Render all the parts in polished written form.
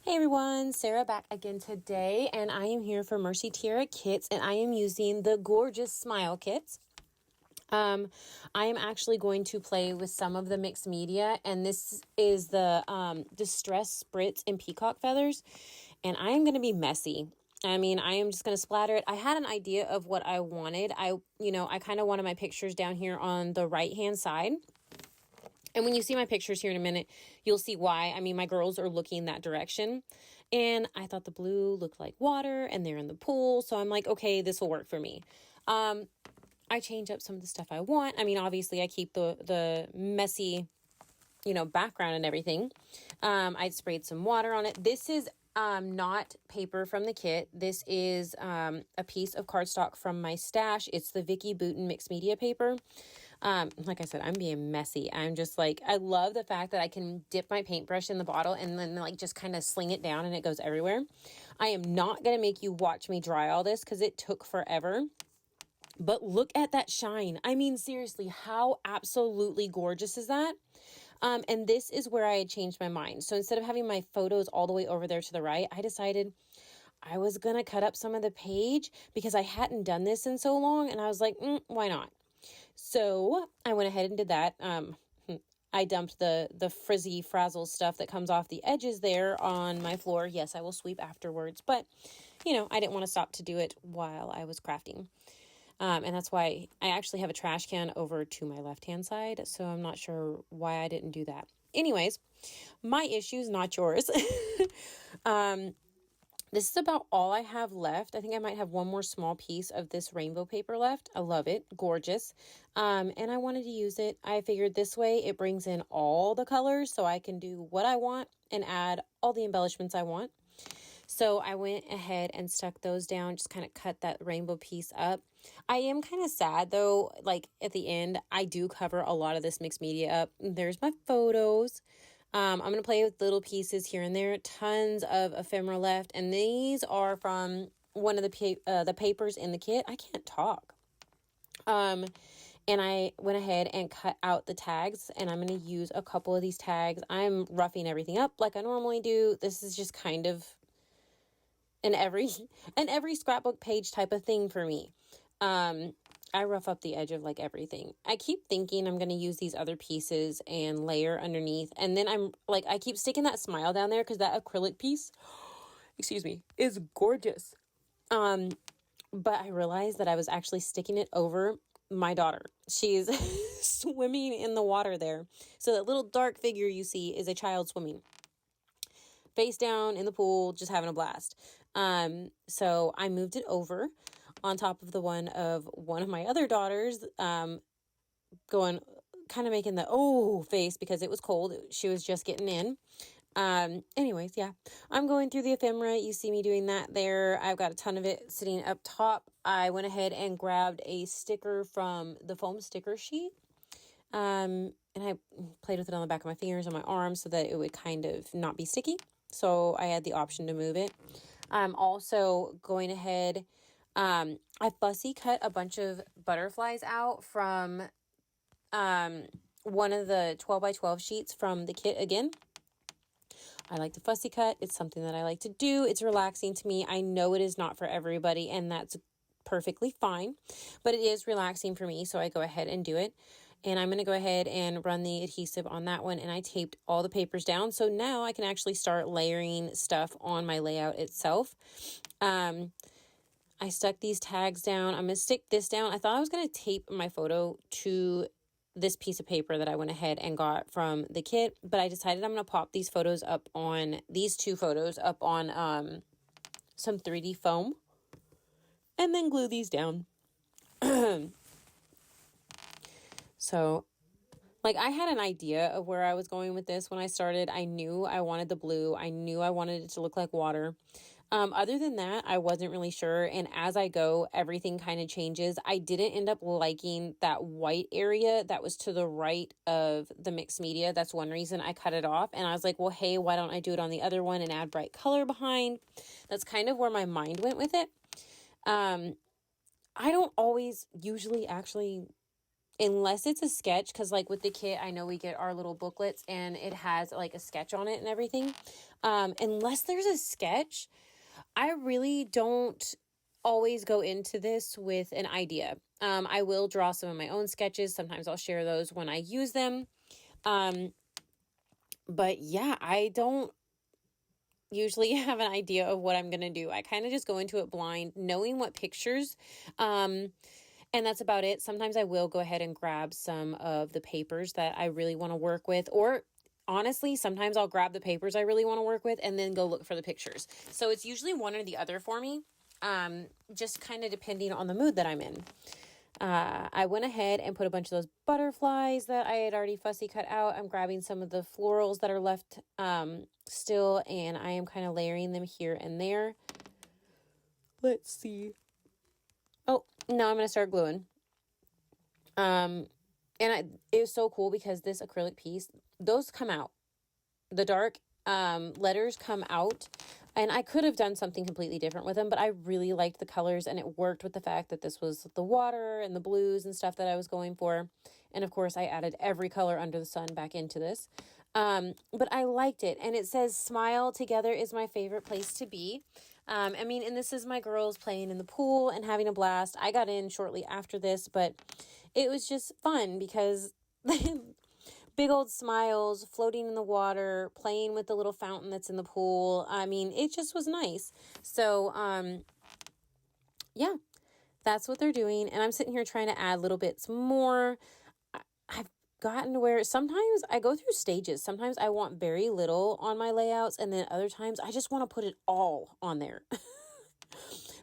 Hey everyone, Sarah back again today, and I am here for Mercy Tiara kits, and I am using the gorgeous Smile kits. I am actually going to play with some of the mixed media, and this is the Distress Spritz and Peacock Feathers, and I am going to be messy. I am just going to splatter it. I had an idea of what I wanted. I kind of wanted my pictures down here on the right-hand side. And when you see my pictures here in a minute, you'll see why. My girls are looking that direction. And I thought the blue looked like water and they're in the pool. So I'm like, okay, this will work for me. I change up some of the stuff I want. Obviously I keep the messy, background and everything. I sprayed some water on it. This is not paper from the kit. This is a piece of cardstock from my stash. It's the Vicky Bouton mixed media paper. Like I said, I'm being messy. I'm just like, I love the fact that I can dip my paintbrush in the bottle and then just kind of sling it down and it goes everywhere. I am not going to make you watch me dry all this because it took forever. But look at that shine. Seriously, how absolutely gorgeous is that? And this is where I had changed my mind. So instead of having my photos all the way over there to the right, I decided I was going to cut up some of the page because I hadn't done this in so long. And I was like, why not? So I went ahead and did that. I dumped the frizzy frazzle stuff that comes off the edges there on my floor. Yes, I will sweep afterwards, but I didn't want to stop to do it while I was crafting. And that's why I actually have a trash can over to my left-hand side. So I'm not sure why I didn't do that. Anyways, my issues, not yours. This is about all I have left. I think I might have one more small piece of this rainbow paper left. I love it. Gorgeous. And I wanted to use it. I figured this way it brings in all the colors so I can do what I want and add all the embellishments I want. So I went ahead and stuck those down, just kind of cut that rainbow piece up. I am kind of sad though, like at the end, I do cover a lot of this mixed media up. There's my photos. I'm going to play with little pieces here and there. Tons of ephemera left. And these are from one of the papers in the kit. I can't talk. And I went ahead and cut out the tags. And I'm going to use a couple of these tags. I'm roughing everything up like I normally do. This is just kind of an every scrapbook page type of thing for me. I rough up the edge of like everything. I keep thinking I'm going to use these other pieces and layer underneath. And then I keep sticking that smile down there because that acrylic piece, is gorgeous. But I realized that I was actually sticking it over my daughter. She's swimming in the water there. So that little dark figure you see is a child swimming face down in the pool, just having a blast. So I moved it over on top of the one of my other daughters, going kind of making the face because it was cold. She was just getting in. Anyways, yeah, I'm going through the ephemera. You see me doing that there. I've got a ton of it sitting up top. I went ahead and grabbed a sticker from the foam sticker sheet. And I played with it on the back of my fingers and my arms so that it would kind of not be sticky. So I had the option to move it. I'm also going ahead. I fussy cut a bunch of butterflies out from one of the 12 by 12 sheets from the kit again. I like to fussy cut. It's something that I like to do. It's relaxing to me. I know it is not for everybody, and that's perfectly fine, but it is relaxing for me. So I go ahead and do it. And I'm going to go ahead and run the adhesive on that one. And I taped all the papers down. So now I can actually start layering stuff on my layout itself. I stuck these tags down. I'm going to stick this down. I thought I was going to tape my photo to this piece of paper that I went ahead and got from the kit. But I decided I'm going to pop these photos up on, these two photos up on some 3D foam. And then glue these down. So, I had an idea of where I was going with this when I started. I knew I wanted the blue. I knew I wanted it to look like water. Other than that, I wasn't really sure. And as I go, everything kind of changes. I didn't end up liking that white area that was to the right of the mixed media. That's one reason I cut it off. And I was like, well, hey, why don't I do it on the other one and add bright color behind? That's kind of where my mind went with it. I don't always usually actually unless it's a sketch, because like with the kit, I know we get our little booklets and it has like a sketch on it and everything. Unless there's a sketch, I really don't always go into this with an idea. I will draw some of my own sketches. Sometimes I'll share those when I use them. But yeah, I don't usually have an idea of what I'm going to do. I kind of just go into it blind, knowing what pictures, and that's about it. Sometimes I will go ahead and grab some of the papers that I really want to work with, or honestly, sometimes I'll grab the papers I really want to work with and then go look for the pictures. So it's usually one or the other for me, just kind of depending on the mood that I'm in. I went ahead and put a bunch of those butterflies that I had already fussy cut out. I'm grabbing some of the florals that are left still, and I am kind of layering them here and there. Let's see. Oh, now I'm going to start gluing. It was so cool because this acrylic piece, those come out. The dark letters come out, and I could have done something completely different with them, but I really liked the colors, and it worked with the fact that this was the water and the blues and stuff that I was going for. And of course, I added every color under the sun back into this. But I liked it, and it says smile together is my favorite place to be. I mean, and this is my girls playing in the pool and having a blast. I got in shortly after this, but it was just fun because big old smiles, floating in the water, playing with the little fountain that's in the pool. I mean, it just was nice. So, yeah, that's what they're doing. And I'm sitting here trying to add little bits more. I've gotten to where sometimes I go through stages. Sometimes I want very little on my layouts, and then other times I just want to put it all on there.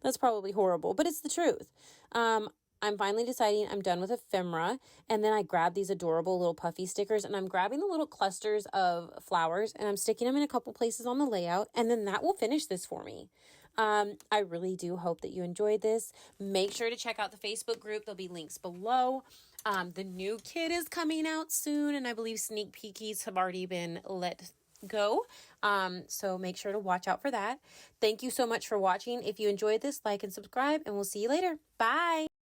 That's probably horrible, but it's the truth. I'm finally deciding I'm done with ephemera, and then I grab these adorable little puffy stickers, and I'm grabbing the little clusters of flowers, and I'm sticking them in a couple places on the layout, and then that will finish this for me. I really do hope that you enjoyed this. Make sure to check out the Facebook group. There'll be links below. The new kit is coming out soon, and I believe sneak peekies have already been let go. So make sure to watch out for that. Thank you so much for watching. If you enjoyed this, like and subscribe, and we'll see you later. Bye.